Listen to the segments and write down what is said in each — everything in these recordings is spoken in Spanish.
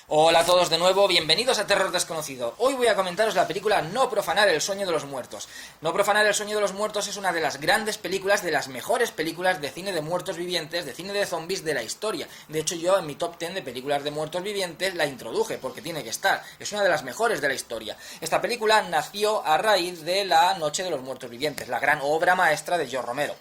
Hola a todos de nuevo, bienvenidos a Terror Desconocido. Hoy voy a comentaros la película No profanar el sueño de los muertos. No profanar el sueño de los muertos es una de las grandes películas, de las mejores películas de cine de muertos vivientes, de cine de zombies de la historia. De hecho, yo en mi top 10 de películas de muertos vivientes la introduje, porque tiene que estar. Es una de las mejores de la historia. Esta película nació a raíz de La Noche de los Muertos Vivientes, la gran obra maestra de George Romero.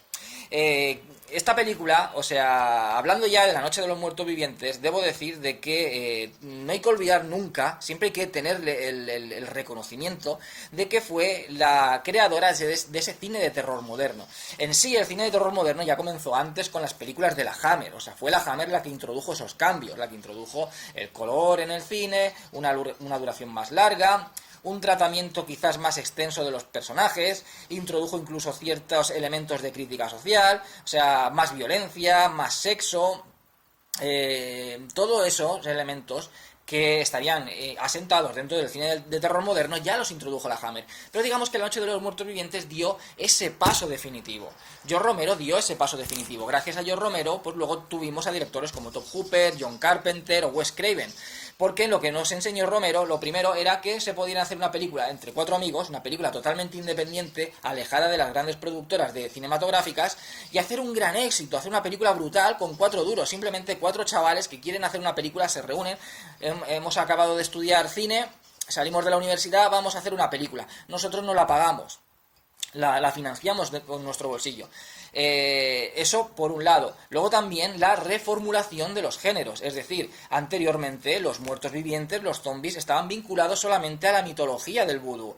Esta película, o sea, hablando ya de La Noche de los Muertos Vivientes, debo decir de que no hay que olvidar nunca, siempre hay que tener el reconocimiento de que fue la creadora de ese cine de terror moderno. En sí, el cine de terror moderno ya comenzó antes con las películas de la Hammer, o sea, fue la Hammer la que introdujo esos cambios, la que introdujo el color en el cine, una duración más larga, un tratamiento quizás más extenso de los personajes, introdujo incluso ciertos elementos de crítica social, o sea, más violencia, más sexo, todos esos elementos que estarían asentados dentro del cine de terror moderno, ya los introdujo la Hammer. Pero digamos que La Noche de los Muertos Vivientes dio ese paso definitivo. George Romero dio ese paso definitivo. Gracias a George Romero, pues luego tuvimos a directores como Tobe Hooper, John Carpenter o Wes Craven. Porque lo que nos enseñó Romero, lo primero era que se podía hacer una película entre cuatro amigos, una película totalmente independiente, alejada de las grandes productoras de cinematográficas, y hacer un gran éxito, hacer una película brutal con cuatro duros, simplemente cuatro chavales que quieren hacer una película, se reúnen, hemos acabado de estudiar cine, salimos de la universidad, vamos a hacer una película, nosotros no la pagamos, la financiamos con nuestro bolsillo. Eso por un lado. Luego también la reformulación de los géneros, es decir, anteriormente los muertos vivientes, los zombies, estaban vinculados solamente a la mitología del vudú.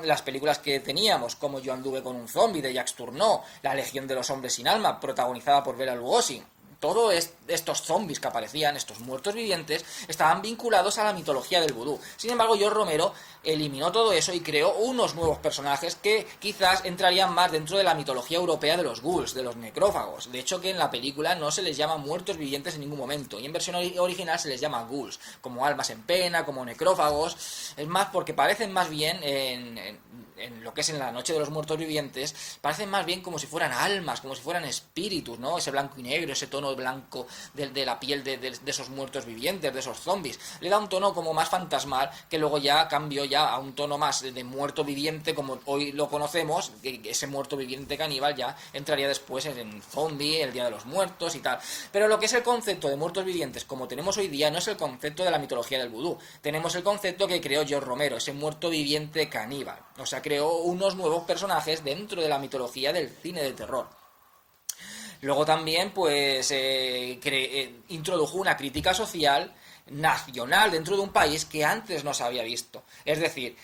Las películas que teníamos, como Yo anduve con un zombie de Jacques Tourneur, La Legión de los Hombres sin Alma, protagonizada por Bela Lugosi, todos estos zombies que aparecían, estos muertos vivientes, estaban vinculados a la mitología del vudú. Sin embargo, George Romero eliminó todo eso y creó unos nuevos personajes que quizás entrarían más dentro de la mitología europea de los ghouls, de los necrófagos. De hecho, que en la película no se les llama muertos vivientes en ningún momento, y en versión original se les llama ghouls, como almas en pena, como necrófagos. Es más, porque parecen más bien en lo que es en La Noche de los Muertos Vivientes, parecen más bien como si fueran almas, como si fueran espíritus, ¿no? Ese blanco y negro, ese tono blanco de la piel de esos muertos vivientes, de esos zombies. Le da un tono como más fantasmal, que luego ya cambió ya a un tono más de muerto viviente, como hoy lo conocemos, que ese muerto viviente caníbal ya entraría después en zombie, el Día de los Muertos y tal. Pero lo que es el concepto de muertos vivientes, como tenemos hoy día, no es el concepto de la mitología del vudú. Tenemos el concepto que creó George Romero, ese muerto viviente caníbal. O sea, creó unos nuevos personajes dentro de la mitología del cine de terror. Luego también, pues, introdujo una crítica social nacional dentro de un país que antes no se había visto. Es decir,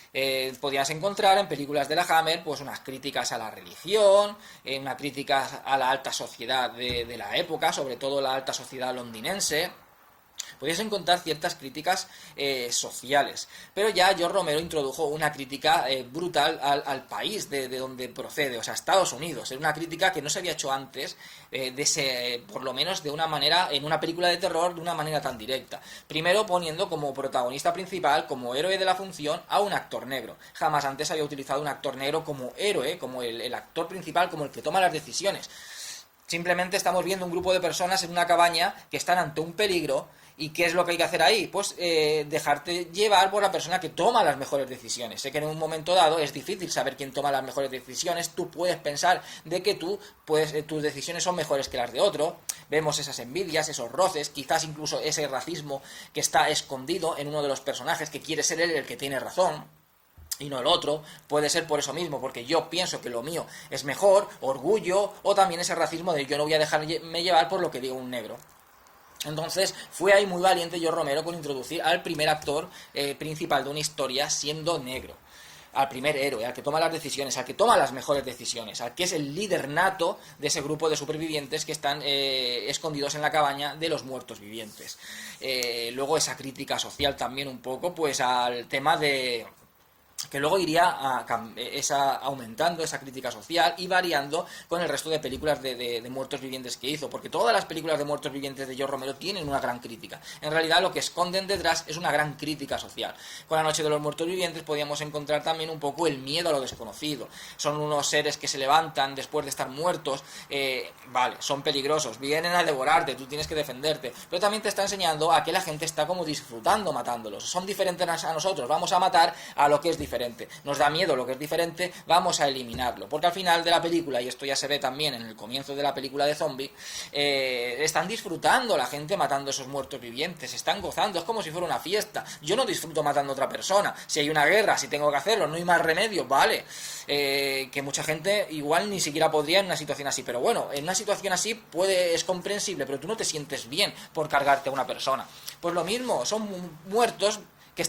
podías encontrar en películas de la Hammer pues unas críticas a la religión, una crítica a la alta sociedad de la época, sobre todo la alta sociedad londinense. Podías encontrar ciertas críticas sociales, pero ya George Romero introdujo una crítica brutal al país de donde procede, o sea, Estados Unidos. Era una crítica que no se había hecho antes, por lo menos de una manera, en una película de terror, de una manera tan directa. Primero poniendo como protagonista principal, como héroe de la función, a un actor negro. Jamás antes había utilizado un actor negro como héroe, como el actor principal, como el que toma las decisiones. Simplemente estamos viendo un grupo de personas en una cabaña que están ante un peligro. ¿Y qué es lo que hay que hacer ahí? Pues dejarte llevar por la persona que toma las mejores decisiones. Sé que en un momento dado es difícil saber quién toma las mejores decisiones. Tú puedes pensar de que tus decisiones son mejores que las de otro. Vemos esas envidias, esos roces, quizás incluso ese racismo que está escondido en uno de los personajes, que quiere ser él el que tiene razón y no el otro. Puede ser por eso mismo, porque yo pienso que lo mío es mejor, orgullo, o también ese racismo de yo no voy a dejarme llevar por lo que diga un negro. Entonces fue ahí muy valiente George Romero con introducir al primer actor principal de una historia siendo negro, al primer héroe, al que toma las decisiones, al que toma las mejores decisiones, al que es el líder nato de ese grupo de supervivientes que están escondidos en la cabaña de los muertos vivientes. Luego esa crítica social también un poco pues al tema de que luego iría aumentando esa crítica social y variando con el resto de películas de muertos vivientes que hizo, porque todas las películas de muertos vivientes de George Romero tienen una gran crítica. En realidad lo que esconden detrás es una gran crítica social. Con La noche de los muertos vivientes podíamos encontrar también un poco el miedo a lo desconocido. Son unos seres que se levantan después de estar muertos, vale, son peligrosos, vienen a devorarte, tú tienes que defenderte, pero también te está enseñando a que la gente está como disfrutando matándolos. Son diferentes a nosotros, vamos a matar a lo que es diferente. Nos da miedo lo que es diferente, vamos a eliminarlo. Porque al final de la película, y esto ya se ve también en el comienzo de la película de zombie, están disfrutando la gente matando a esos muertos vivientes, están gozando, es como si fuera una fiesta. Yo no disfruto matando a otra persona. Si hay una guerra, si tengo que hacerlo, no hay más remedio, vale. Que mucha gente igual ni siquiera podría en una situación así, pero bueno, en una situación así es comprensible, pero tú no te sientes bien por cargarte a una persona. Pues lo mismo, son muertos que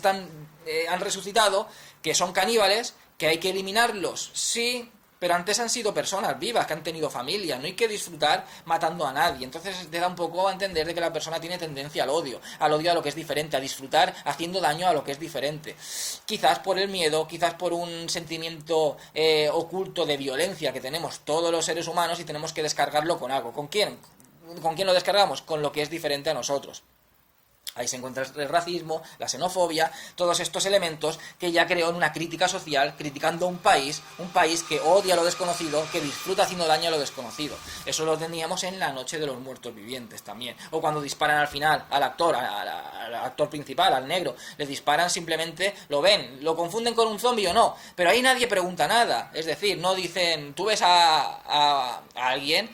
han resucitado, que son caníbales, que hay que eliminarlos, sí, pero antes han sido personas vivas, que han tenido familia, no hay que disfrutar matando a nadie. Entonces te da un poco a entender de que la persona tiene tendencia al odio a lo que es diferente, a disfrutar haciendo daño a lo que es diferente. Quizás por el miedo, quizás por un sentimiento oculto de violencia que tenemos todos los seres humanos y tenemos que descargarlo con algo. ¿Con quién? ¿Con quién lo descargamos? Con lo que es diferente a nosotros. Ahí se encuentra el racismo, la xenofobia, todos estos elementos que ya creó en una crítica social, criticando a un país que odia lo desconocido, que disfruta haciendo daño a lo desconocido. Eso lo teníamos en La noche de los muertos vivientes también. O cuando disparan al final al actor principal, al negro, le disparan, simplemente lo ven, lo confunden con un zombie o no, pero ahí nadie pregunta nada. Es decir, no dicen, tú ves a alguien,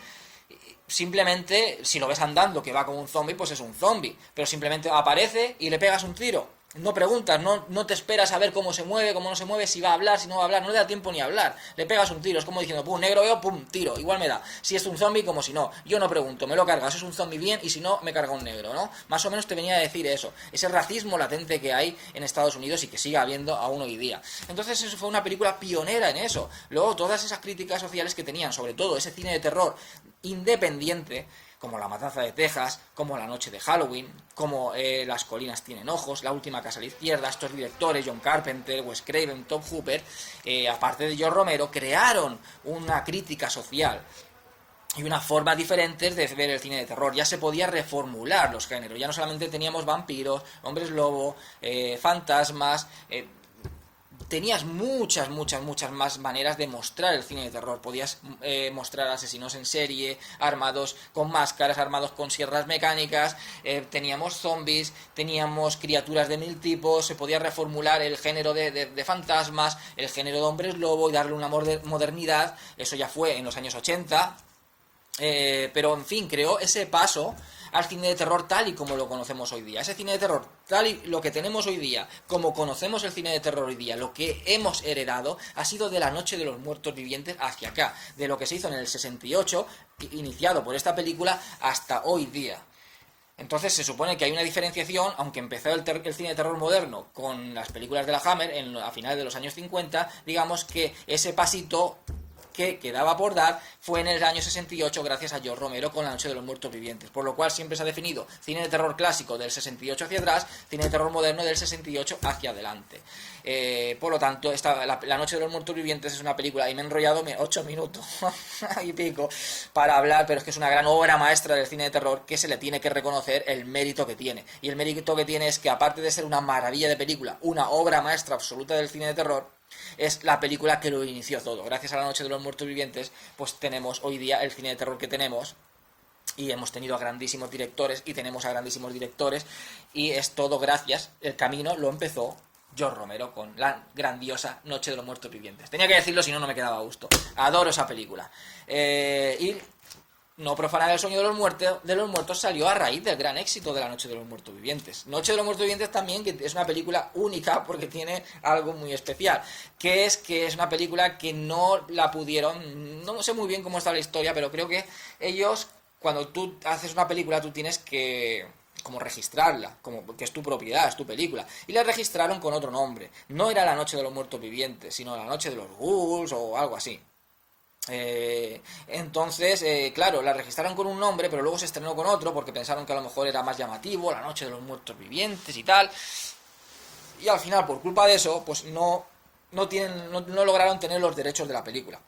simplemente, si lo ves andando que va como un zombie, pues es un zombie, pero simplemente aparece y le pegas un tiro. No preguntas, no te esperas a ver cómo se mueve, cómo no se mueve, si va a hablar, si no va a hablar, no le da tiempo ni a hablar. Le pegas un tiro, es como diciendo, pum, negro veo, pum, tiro, igual me da. Si es un zombie, como si no. Yo no pregunto, me lo cargas, es un zombie bien, y si no, me carga un negro, ¿no? Más o menos te venía a decir eso, ese racismo latente que hay en Estados Unidos y que sigue habiendo aún hoy día. Entonces eso fue una película pionera en eso. Luego todas esas críticas sociales que tenían, sobre todo ese cine de terror independiente, como La matanza de Texas, como La noche de Halloween, como Las colinas tienen ojos, La última casa a la izquierda, estos directores, John Carpenter, Wes Craven, Tobe Hooper, aparte de George Romero, crearon una crítica social y una forma diferente de ver el cine de terror. Ya se podía reformular los géneros, ya no solamente teníamos vampiros, hombres lobo, fantasmas, tenías muchas más maneras de mostrar el cine de terror. Podías mostrar asesinos en serie, armados con máscaras, armados con sierras mecánicas, teníamos zombies, teníamos criaturas de 1000 tipos, se podía reformular el género de fantasmas, el género de hombres lobo y darle una modernidad. Eso ya fue en los años 80, pero en fin, creó ese paso al cine de terror tal y como lo conocemos hoy día. Ese cine de terror tal y lo que tenemos hoy día, como conocemos el cine de terror hoy día, lo que hemos heredado ha sido de La noche de los muertos vivientes hacia acá, de lo que se hizo en el 68, iniciado por esta película, hasta hoy día. Entonces se supone que hay una diferenciación, aunque empezó el cine de terror moderno con las películas de la Hammer a finales de los años 50, digamos que ese pasito que quedaba por dar fue en el año 68 gracias a George Romero con La noche de los muertos vivientes, por lo cual siempre se ha definido cine de terror clásico del 68 hacia atrás, cine de terror moderno del 68 hacia adelante. Por lo tanto, La noche de los muertos vivientes es una película, y me he enrollado 8 minutos y pico para hablar, pero es que es una gran obra maestra del cine de terror que se le tiene que reconocer el mérito que tiene, y el mérito que tiene es que, aparte de ser una maravilla de película, una obra maestra absoluta del cine de terror, es la película que lo inició todo. Gracias a La noche de los muertos vivientes, pues tenemos hoy día el cine de terror que tenemos, y hemos tenido a grandísimos directores, y tenemos a grandísimos directores, y es todo gracias, el camino lo empezó George Romero con la grandiosa Noche de los muertos vivientes. Tenía que decirlo, si no, no me quedaba a gusto. Adoro esa película. Y No profanar el sueño de los muertos salió a raíz del gran éxito de La noche de los muertos vivientes. Noche de los muertos vivientes también, que es una película única porque tiene algo muy especial, que es una película que no la pudieron, no sé muy bien cómo está la historia, pero creo que ellos, cuando tú haces una película, tú tienes que como registrarla, como que es tu propiedad, es tu película, y la registraron con otro nombre. No era La noche de los muertos vivientes, sino La noche de los ghouls o algo así. Entonces, claro, la registraron con un nombre, pero luego se estrenó con otro porque pensaron que a lo mejor era más llamativo, La noche de los muertos vivientes y tal. Y al final, por culpa de eso, pues no no lograron tener los derechos de la película.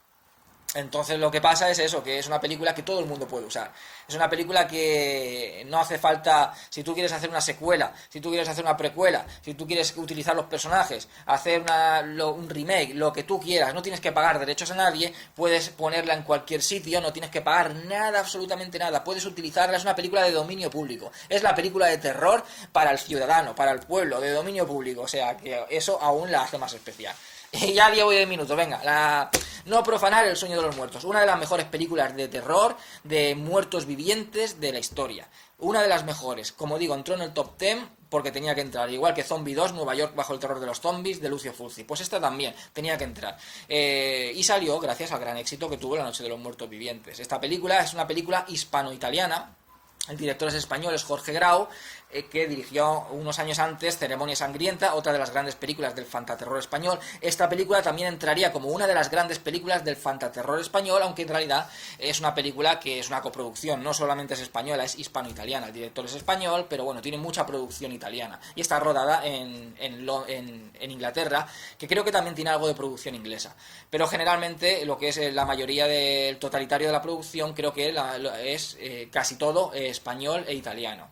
Entonces lo que pasa es eso, que es una película que todo el mundo puede usar. Es una película que no hace falta, si tú quieres hacer una secuela, si tú quieres hacer una precuela, si tú quieres utilizar los personajes, hacer un remake, lo que tú quieras, no tienes que pagar derechos a nadie, puedes ponerla en cualquier sitio, no tienes que pagar nada, absolutamente nada, puedes utilizarla, es una película de dominio público, es la película de terror para el ciudadano, para el pueblo, de dominio público, o sea que eso aún la hace más especial. Y ya llevo 10 minutos, venga, No profanar el sueño de los muertos, una de las mejores películas de terror, de muertos vivientes de la historia. Una de las mejores, como digo, entró en el top 10 porque tenía que entrar, igual que Zombie 2, Nueva York bajo el terror de los zombies, de Lucio Fulci. Pues esta también tenía que entrar. Y salió gracias al gran éxito que tuvo La noche de los muertos vivientes. Esta película es una película hispano-italiana. El director es español, es Jorge Grau, que dirigió unos años antes Ceremonia sangrienta, otra de las grandes películas del fantaterror español. Esta película también entraría como una de las grandes películas del fantaterror español, aunque en realidad es una película que es una coproducción, no solamente es española, es hispano-italiana. El director es español, pero bueno, tiene mucha producción italiana. Y está rodada en Inglaterra, que creo que también tiene algo de producción inglesa. Pero generalmente lo que es la mayoría del totalitario de la producción, creo que es casi todo español e italiano.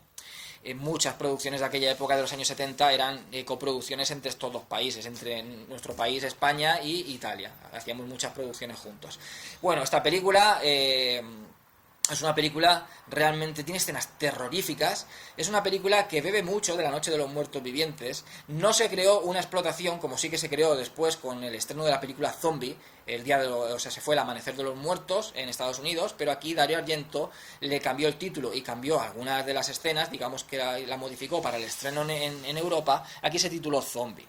Muchas producciones de aquella época de los años 70 eran coproducciones entre estos dos países, entre nuestro país, España, y Italia. Hacíamos muchas producciones juntos. Bueno, esta película es una película realmente, tiene escenas terroríficas, es una película que bebe mucho de La noche de los muertos vivientes. No se creó una explotación como sí que se creó después con el estreno de la película Zombie, se fue El amanecer de los muertos en Estados Unidos, pero aquí Dario Argento le cambió el título y cambió algunas de las escenas, digamos que la modificó para el estreno en Europa. Aquí se tituló Zombie.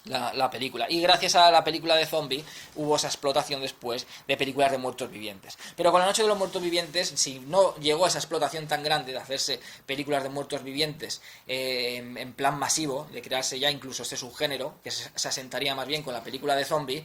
La película, y gracias a la película de Zombie hubo esa explotación después de películas de muertos vivientes. Pero con La noche de los muertos vivientes, si no llegó a esa explotación tan grande de hacerse películas de muertos vivientes en plan masivo, de crearse ya incluso este subgénero, que se asentaría más bien con la película de Zombie,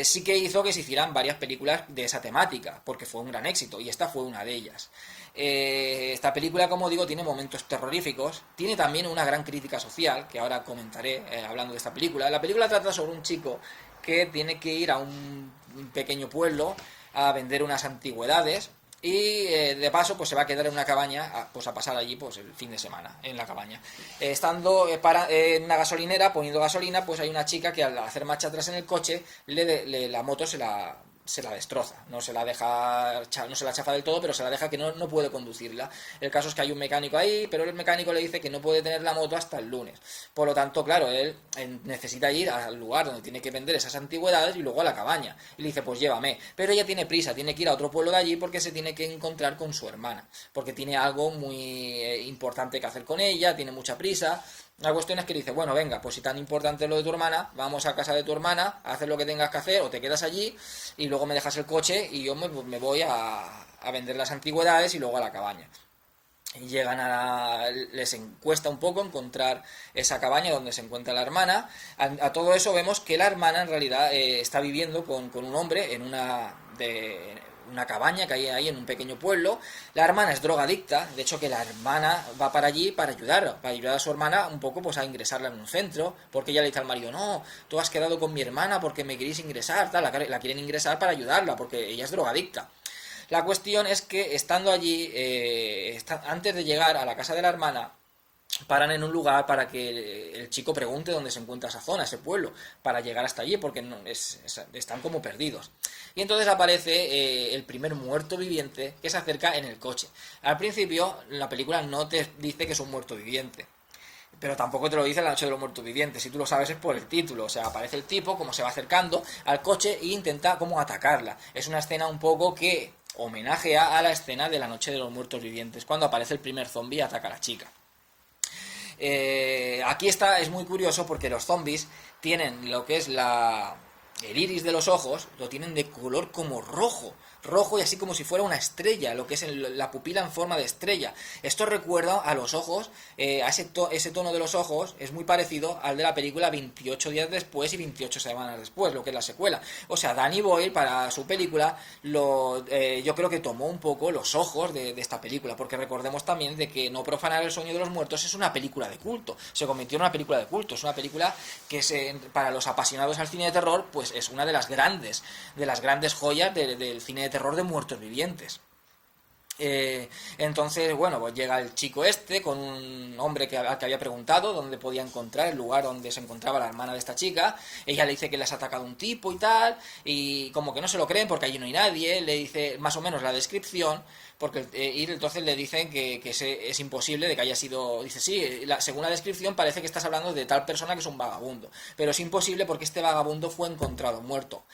sí que hizo que se hicieran varias películas de esa temática, porque fue un gran éxito, y esta fue una de ellas. Esta película, como digo, tiene momentos terroríficos, tiene también una gran crítica social, que ahora comentaré hablando de esta película. La película trata sobre un chico que tiene que ir a un pequeño pueblo a vender unas antigüedades y de paso pues se va a quedar en una cabaña a pasar allí pues el fin de semana en la cabaña. Estando en una gasolinera poniendo gasolina, pues hay una chica que al hacer marcha atrás en el coche la moto se la destroza, no se la chafa del todo, pero se la deja que no puede conducirla. El caso es que hay un mecánico ahí, pero el mecánico le dice que no puede tener la moto hasta el lunes. Por lo tanto, claro, él necesita ir al lugar donde tiene que vender esas antigüedades y luego a la cabaña. Y le dice, pues llévame. Pero ella tiene prisa, tiene que ir a otro pueblo de allí porque se tiene que encontrar con su hermana, porque tiene algo muy importante que hacer con ella, tiene mucha prisa. La cuestión es que le dice, bueno, venga, pues si tan importante es lo de tu hermana, vamos a casa de tu hermana, a hacer lo que tengas que hacer, o te quedas allí y luego me dejas el coche y yo me voy a vender las antigüedades y luego a la cabaña. Y les cuesta un poco encontrar esa cabaña donde se encuentra la hermana. A todo eso vemos que la hermana en realidad está viviendo con un hombre en una cabaña que hay ahí en un pequeño pueblo. La hermana es drogadicta, de hecho que la hermana va para allí para ayudar a su hermana un poco pues a ingresarla en un centro, porque ella le dice al marido, no, tú has quedado con mi hermana porque me queréis ingresar, la quieren ingresar para ayudarla, porque ella es drogadicta. La cuestión es que estando allí, antes de llegar a la casa de la hermana, paran en un lugar para que el chico pregunte dónde se encuentra esa zona, ese pueblo, para llegar hasta allí, porque están como perdidos. Y entonces aparece el primer muerto viviente que se acerca en el coche. Al principio, la película no te dice que es un muerto viviente, pero tampoco te lo dice La noche de los muertos vivientes. Si tú lo sabes es por el título. O sea, aparece el tipo como se va acercando al coche e intenta como atacarla. Es una escena un poco que homenajea a la escena de La noche de los muertos vivientes, cuando aparece el primer zombie y ataca a la chica. Aquí es muy curioso porque los zombies tienen lo que es el iris de los ojos lo tienen de color como rojo, rojo y así como si fuera una estrella, lo que es la pupila en forma de estrella. Esto recuerda a los ojos, a ese tono de los ojos es muy parecido al de la película 28 días después y 28 semanas después, lo que es la secuela. O sea, Danny Boyle para su película yo creo que tomó un poco los ojos de esta película, porque recordemos también de que No profanar el sueño de los muertos es una película de culto, se convirtió en una película de culto, es una película que para los apasionados al cine de terror pues es una de las grandes joyas del cine de terror de muertos vivientes. Entonces, bueno, pues llega el chico este con un hombre al que había preguntado dónde podía encontrar el lugar donde se encontraba la hermana de esta chica. Ella le dice que les ha atacado un tipo y tal, y como que no se lo creen porque allí no hay nadie. Le dice más o menos la descripción, porque y entonces le dicen que es imposible de que haya sido. Dice, sí, según la descripción parece que estás hablando de tal persona que es un vagabundo, pero es imposible porque este vagabundo fue encontrado muerto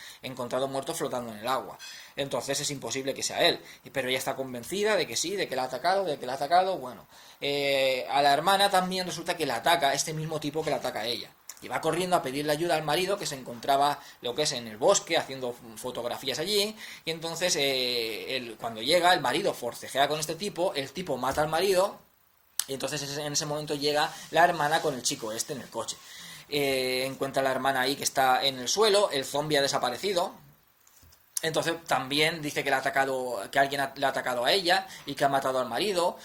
flotando en el agua. Entonces es imposible que sea él, pero ella está convencida de que sí, de que la ha atacado, bueno. A la hermana también resulta que la ataca este mismo tipo que la ataca a ella. Y va corriendo a pedirle ayuda al marido, que se encontraba lo que es en el bosque, haciendo fotografías allí, y entonces cuando llega, el marido forcejea con este tipo, el tipo mata al marido, y entonces en ese momento llega la hermana con el chico este en el coche. Encuentra a la hermana ahí que está en el suelo, el zombie ha desaparecido. Entonces también dice que alguien le ha atacado a ella y que ha matado al marido.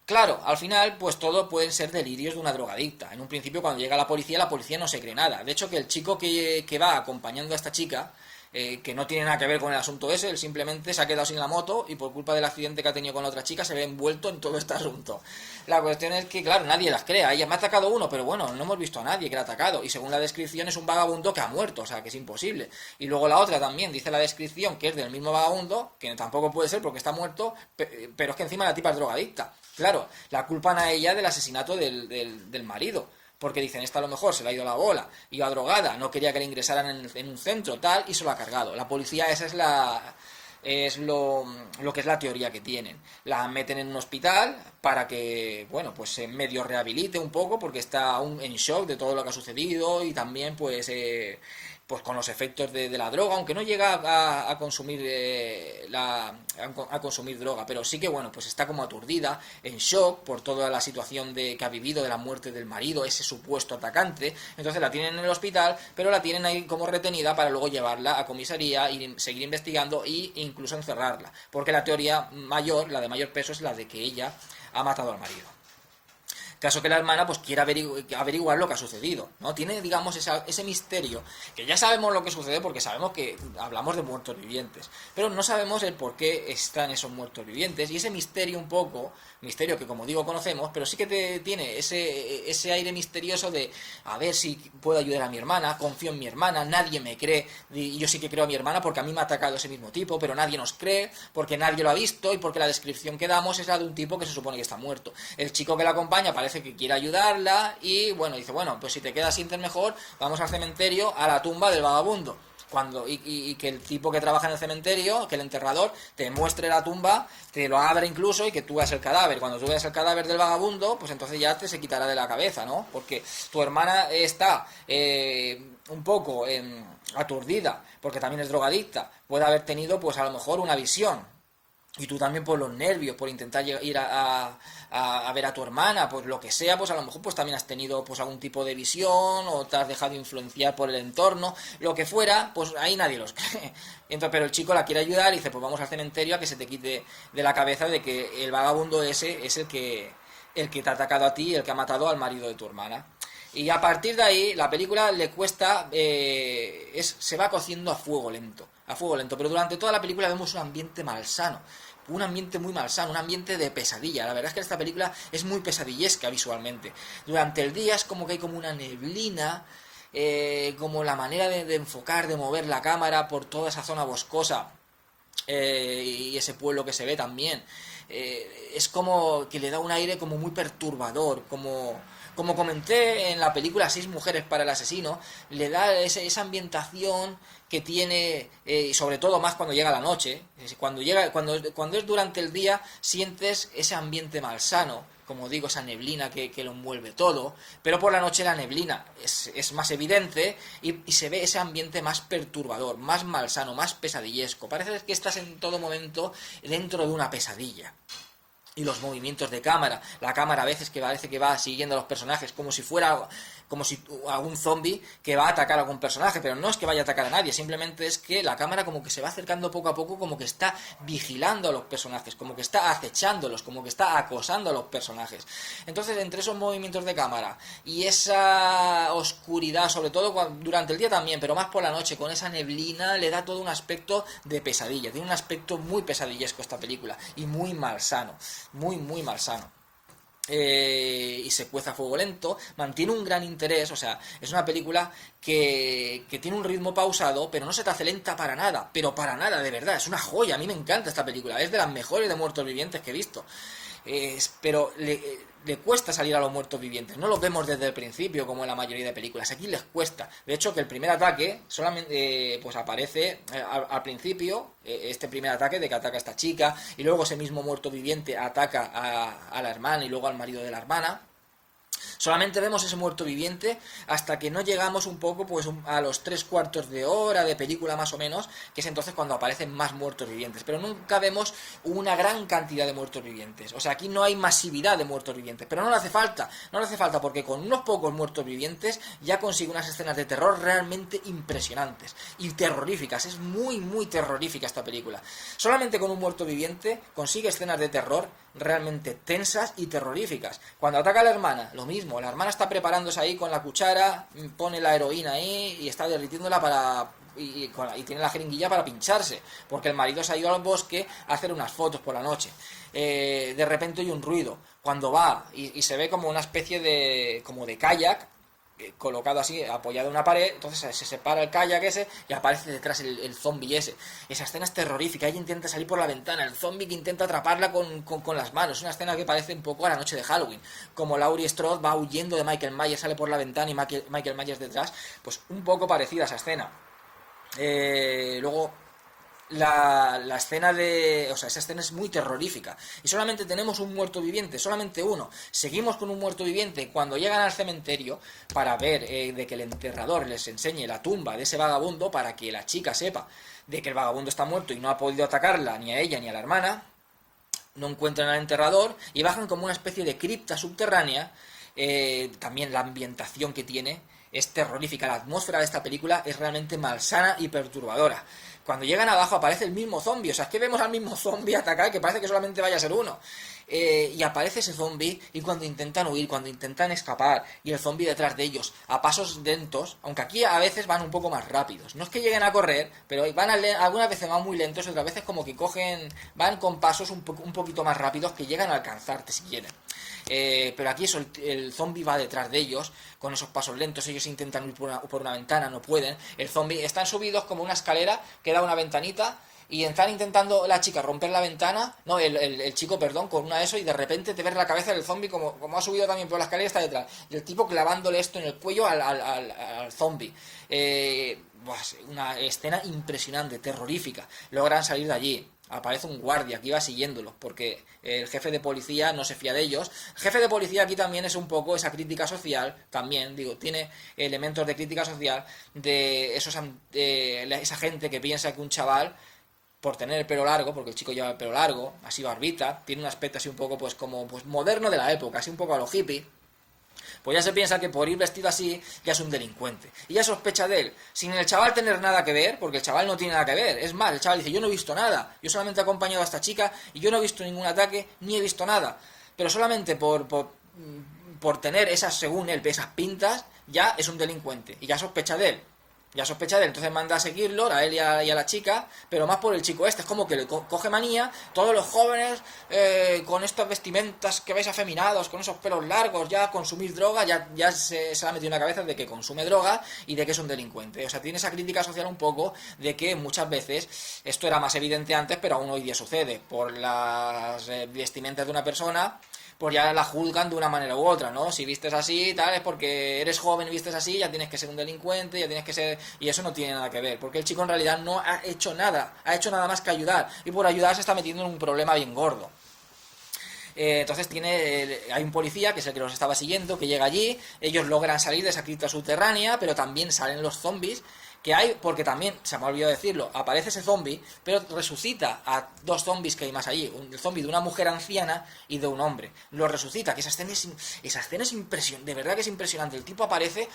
Claro, al final, pues todo pueden ser delirios de una drogadicta. En un principio, cuando llega la policía no se cree nada. De hecho, que el chico que va acompañando a esta chica, que no tiene nada que ver con el asunto ese, él simplemente se ha quedado sin la moto y por culpa del accidente que ha tenido con la otra chica se ve envuelto en todo este asunto. La cuestión es que, claro, nadie las crea. Ella me ha atacado uno, pero bueno, no hemos visto a nadie que la ha atacado. Y según la descripción es un vagabundo que ha muerto, o sea, que es imposible. Y luego la otra también dice la descripción que es del mismo vagabundo, que tampoco puede ser porque está muerto, pero es que encima la tipa es drogadicta. Claro, la culpan a ella del asesinato del marido. Porque dicen, esta a lo mejor se le ha ido la bola, iba drogada, no quería que le ingresaran en un centro, tal, y se lo ha cargado. La policía, esa es lo que es la teoría que tienen. La meten en un hospital para que, bueno, pues se medio rehabilite un poco, porque está aún en shock de todo lo que ha sucedido, y también, pues con los efectos de la droga, aunque no llega a consumir a consumir droga, pero sí que, bueno, pues está como aturdida, en shock por toda la situación que ha vivido de la muerte del marido, ese supuesto atacante. Entonces la tienen en el hospital, pero la tienen ahí como retenida para luego llevarla a comisaría y seguir investigando e incluso encerrarla, porque la teoría mayor, la de mayor peso, es la de que ella ha matado al marido. Caso que la hermana pues quiera averiguar lo que ha sucedido, ¿no? Tiene, digamos, ese misterio, que ya sabemos lo que sucede porque sabemos que hablamos de muertos vivientes, pero no sabemos el por qué están esos muertos vivientes, y ese misterio un poco, misterio que como digo conocemos, pero sí que tiene ese aire misterioso de a ver si puedo ayudar a mi hermana, confío en mi hermana, nadie me cree, y yo sí que creo a mi hermana porque a mí me ha atacado ese mismo tipo, pero nadie nos cree, porque nadie lo ha visto y porque la descripción que damos es la de un tipo que se supone que está muerto. El chico que la acompaña parece que quiere ayudarla y bueno, dice, bueno, pues si te quedas sientes mejor, vamos al cementerio, a la tumba del vagabundo. Y que el tipo que trabaja en el cementerio, que el enterrador, te muestre la tumba, te lo abra incluso y que tú veas el cadáver. Cuando tú veas el cadáver del vagabundo, pues entonces ya se quitará de la cabeza, ¿no? Porque tu hermana está un poco aturdida, porque también es drogadicta, puede haber tenido pues a lo mejor una visión. Y tú también por los nervios, por intentar ir a ver a tu hermana, pues lo que sea, pues a lo mejor pues también has tenido pues algún tipo de visión, o te has dejado influenciar por el entorno, lo que fuera, pues ahí nadie los cree. Entonces, pero el chico la quiere ayudar y dice, pues vamos al cementerio a que se te quite de la cabeza de que el vagabundo ese es el que te ha atacado a ti, el que ha matado al marido de tu hermana. Y a partir de ahí, la película le cuesta, se va cociendo a fuego lento, pero durante toda la película vemos un ambiente malsano, un ambiente muy malsano, un ambiente de pesadilla. La verdad es que esta película es muy pesadillesca visualmente. Durante el día es como que hay como una neblina, como la manera de enfocar, de mover la cámara por toda esa zona boscosa, y ese pueblo que se ve también, es como que le da un aire como muy perturbador, como comenté en la película 6 mujeres para el asesino, le da esa ambientación que tiene, y sobre todo más cuando llega la noche. Cuando es durante el día sientes ese ambiente malsano, como digo, esa neblina que lo envuelve todo, pero por la noche la neblina es más evidente y se ve ese ambiente más perturbador, más malsano, más pesadillesco. Parece que estás en todo momento dentro de una pesadilla. Y los movimientos de cámara, la cámara a veces que parece que va siguiendo a los personajes como si fuera algún zombie que va a atacar a algún personaje, pero no es que vaya a atacar a nadie, simplemente es que la cámara como que se va acercando poco a poco, como que está vigilando a los personajes, como que está acechándolos, como que está acosando a los personajes. Entonces, entre esos movimientos de cámara y esa oscuridad, sobre todo durante el día también, pero más por la noche, con esa neblina, le da todo un aspecto de pesadilla. Tiene un aspecto muy pesadillesco esta película y muy malsano, muy malsano. Y se cueza a fuego lento, mantiene un gran interés, o sea, es una película que tiene un ritmo pausado, pero no se te hace lenta para nada, pero para nada, de verdad, es una joya, a mí me encanta esta película, es de las mejores de muertos vivientes que he visto. Pero le cuesta salir a los muertos vivientes, no los vemos desde el principio como en la mayoría de películas, aquí les cuesta. De hecho, que el primer ataque solamente pues aparece al principio, este primer ataque de que ataca a esta chica, y luego ese mismo muerto viviente ataca a la hermana y luego al marido de la hermana. Solamente vemos ese muerto viviente hasta que no llegamos un poco pues a los 3/4 de hora de película más o menos, que es entonces cuando aparecen más muertos vivientes, pero nunca vemos una gran cantidad de muertos vivientes. O sea, aquí no hay masividad de muertos vivientes, pero no le hace falta porque con unos pocos muertos vivientes ya consigue unas escenas de terror realmente impresionantes y terroríficas. Es muy terrorífica esta película. Solamente con un muerto viviente consigue escenas de terror realmente tensas y terroríficas. Cuando ataca a la hermana, lo mismo, la hermana está preparándose ahí con la cuchara, pone la heroína ahí y está derritiéndola y tiene la jeringuilla para pincharse, porque el marido se ha ido al bosque a hacer unas fotos por la noche. De repente hay un ruido, cuando va y se ve como una especie de kayak, colocado así, apoyado en una pared, entonces se separa el kayak ese y aparece detrás el zombie ese. Esa escena es terrorífica, ella intenta salir por la ventana, el zombie que intenta atraparla con las manos, una escena que parece un poco a la noche de Halloween, como Laurie Strode va huyendo de Michael Myers, sale por la ventana y Michael Myers detrás, pues un poco parecida a esa escena. Luego la escena esa escena es muy terrorífica y solamente tenemos un muerto viviente, solamente uno. Seguimos con un muerto viviente cuando llegan al cementerio para ver de que el enterrador les enseñe la tumba de ese vagabundo, para que la chica sepa de que el vagabundo está muerto y no ha podido atacarla ni a ella ni a la hermana. No encuentran al enterrador y bajan como una especie de cripta subterránea. También la ambientación que tiene es terrorífica, la atmósfera de esta película es realmente malsana y perturbadora. Cuando llegan abajo aparece el mismo zombie, o sea, es que vemos al mismo zombie atacar, que parece que solamente vaya a ser uno. Y aparece ese zombie y cuando intentan huir, cuando intentan escapar, y el zombie detrás de ellos, a pasos lentos, aunque aquí a veces van un poco más rápidos. No es que lleguen a correr, pero algunas veces van muy lentos, otras veces como que van con pasos un poquito más rápidos que llegan a alcanzarte si quieren. Pero aquí eso, el zombie va detrás de ellos con esos pasos lentos, ellos intentan huir por una ventana, no pueden. El zombie, están subidos como una escalera que da una ventanita y están intentando la chica romper la ventana, no, el chico, perdón, con una de eso, y de repente te ves la cabeza del zombie como ha subido también por la escalera y está detrás, y el tipo clavándole esto en el cuello al zombie. Una escena impresionante, terrorífica. Logran salir de allí. Aparece un guardia que iba siguiéndolos porque el jefe de policía no se fía de ellos. El jefe de policía aquí también es un poco esa crítica social, también, digo, tiene elementos de crítica social de esa gente que piensa que un chaval, por tener el pelo largo, porque el chico lleva el pelo largo, así barbita, tiene un aspecto así un poco pues como pues moderno de la época, así un poco a lo hippie, pues ya se piensa que por ir vestido así ya es un delincuente. Y ya sospecha de él, sin el chaval tener nada que ver, porque el chaval no tiene nada que ver. Es más, el chaval dice, yo no he visto nada, yo solamente he acompañado a esta chica y yo no he visto ningún ataque, ni he visto nada. Pero solamente por tener esas, según él, esas pintas, ya es un delincuente. Y ya sospecha de él. Entonces manda a seguirlo, a él y a la chica, pero más por el chico este, es como que le coge manía, todos los jóvenes con estas vestimentas que veis afeminados, con esos pelos largos, ya consumir droga, ya se le ha metido en la cabeza de que consume droga y de que es un delincuente. O sea, tiene esa crítica social un poco de que muchas veces, esto era más evidente antes, pero aún hoy día sucede, por las vestimentas de una persona, pues ya la juzgan de una manera u otra, ¿no? Si vistes así, tal, es porque eres joven y vistes así, ya tienes que ser un delincuente, ya tienes que ser... Y eso no tiene nada que ver, porque el chico en realidad no ha hecho nada más que ayudar, y por ayudar se está metiendo en un problema bien gordo. Entonces hay un policía que es el que los estaba siguiendo, que llega allí, ellos logran salir de esa cripta subterránea, pero también salen los zombies que hay, porque también, se me ha olvidado decirlo, aparece ese zombie, pero resucita a dos zombies que hay más allí, el zombie de una mujer anciana y de un hombre, lo resucita, que esa escena es impresionante, de verdad que es impresionante, el tipo aparece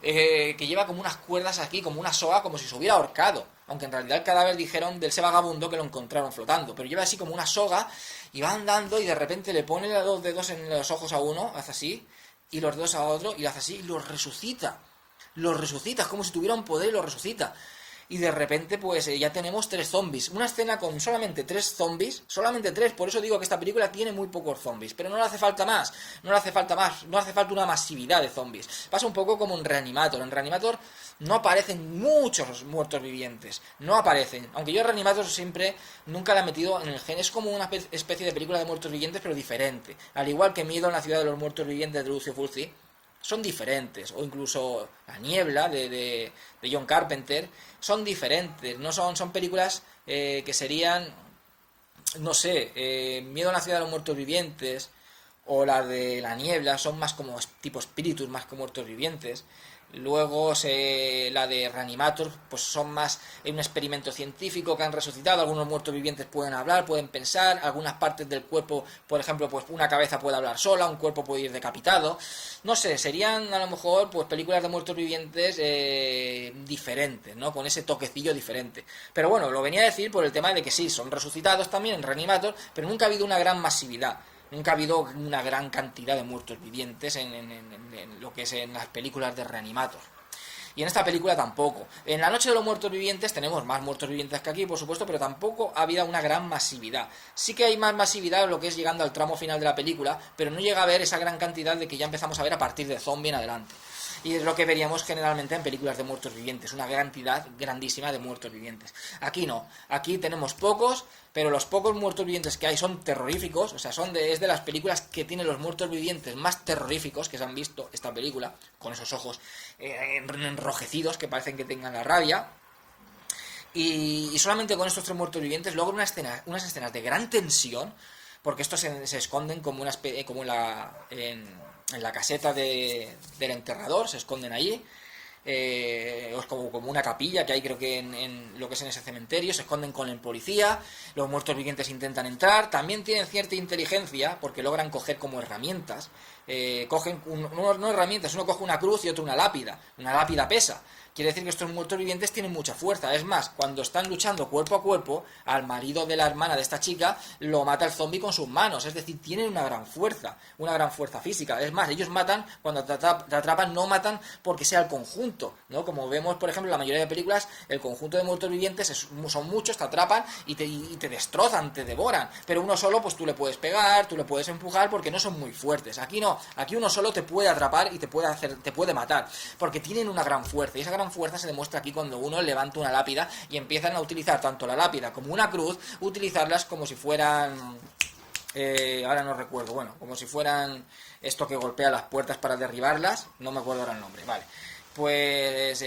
que lleva como unas cuerdas aquí, como una soga, como si se hubiera ahorcado, aunque en realidad el cadáver dijeron de ese vagabundo que lo encontraron flotando, pero lleva así como una soga y va andando y de repente le pone los dedos en los ojos a uno, hace así, y los dedos a otro, y hace así, y los resucita, es como si tuviera un poder y lo resucita. Y de repente pues ya tenemos 3 zombies, una escena con solamente 3 zombies, solamente 3, por eso digo que esta película tiene muy pocos zombies, pero no le hace falta más, no hace falta una masividad de zombies. Pasa un poco como en Reanimator no aparecen muchos muertos vivientes, no aparecen, aunque yo Reanimator siempre nunca la he metido en el gen, es como una especie de película de muertos vivientes pero diferente, al igual que Miedo en la ciudad de los muertos vivientes de Lucio Fulci, son diferentes, o incluso La niebla de John Carpenter, son diferentes, no son películas que serían, no sé, Miedo en la ciudad de los muertos vivientes o la de La niebla, son más como tipo espíritus, más que muertos vivientes. Luego la de Reanimator, pues son más un experimento científico que han resucitado, algunos muertos vivientes pueden hablar, pueden pensar, algunas partes del cuerpo, por ejemplo, pues una cabeza puede hablar sola, un cuerpo puede ir decapitado, no sé, serían a lo mejor pues películas de muertos vivientes diferentes, ¿no? Con ese toquecillo diferente. Pero bueno, lo venía a decir por el tema de que sí, son resucitados también en Reanimator, pero nunca ha habido una gran masividad. Nunca ha habido una gran cantidad de muertos vivientes en lo que es en las películas de Reanimator. Y en esta película tampoco. En La noche de los muertos vivientes tenemos más muertos vivientes que aquí, por supuesto, pero tampoco ha habido una gran masividad. Sí que hay más masividad en lo que es llegando al tramo final de la película, pero no llega a ver esa gran cantidad de que ya empezamos a ver a partir de Zombie en adelante. Y es lo que veríamos generalmente en películas de muertos vivientes, una cantidad grandísima de muertos vivientes. Aquí no, aquí tenemos pocos, pero los pocos muertos vivientes que hay son terroríficos, o sea, es de las películas que tienen los muertos vivientes más terroríficos que se han visto esta película, con esos ojos enrojecidos que parecen que tengan la rabia. Y solamente con estos 3 muertos vivientes logra unas escenas de gran tensión, porque estos se esconden como en la caseta del enterrador, se esconden allí, es como una capilla que hay, creo que en lo que es en ese cementerio, se esconden con el policía, los muertos vivientes intentan entrar, también tienen cierta inteligencia porque logran coger como herramientas, cogen no herramientas, uno coge una cruz y otro una lápida pesa. Quiere decir que estos muertos vivientes tienen mucha fuerza. Es más, cuando están luchando cuerpo a cuerpo, al marido de la hermana de esta chica lo mata el zombie con sus manos. Es decir, tienen una gran fuerza física. Es más, ellos matan, cuando te atrapan, no matan porque sea el conjunto, ¿no? Como vemos, por ejemplo, en la mayoría de películas, el conjunto de muertos vivientes son muchos, te atrapan y te destrozan, te devoran. Pero uno solo, pues tú le puedes pegar, tú le puedes empujar porque no son muy fuertes. Aquí no, aquí uno solo te puede atrapar y te puede matar, porque tienen una gran fuerza. Y esa gran fuerza se demuestra aquí cuando uno levanta una lápida y empiezan a utilizar tanto la lápida como una cruz, utilizarlas como si fueran ahora no recuerdo, bueno, como si fueran esto que golpea las puertas para derribarlas, no me acuerdo ahora el nombre, vale. Pues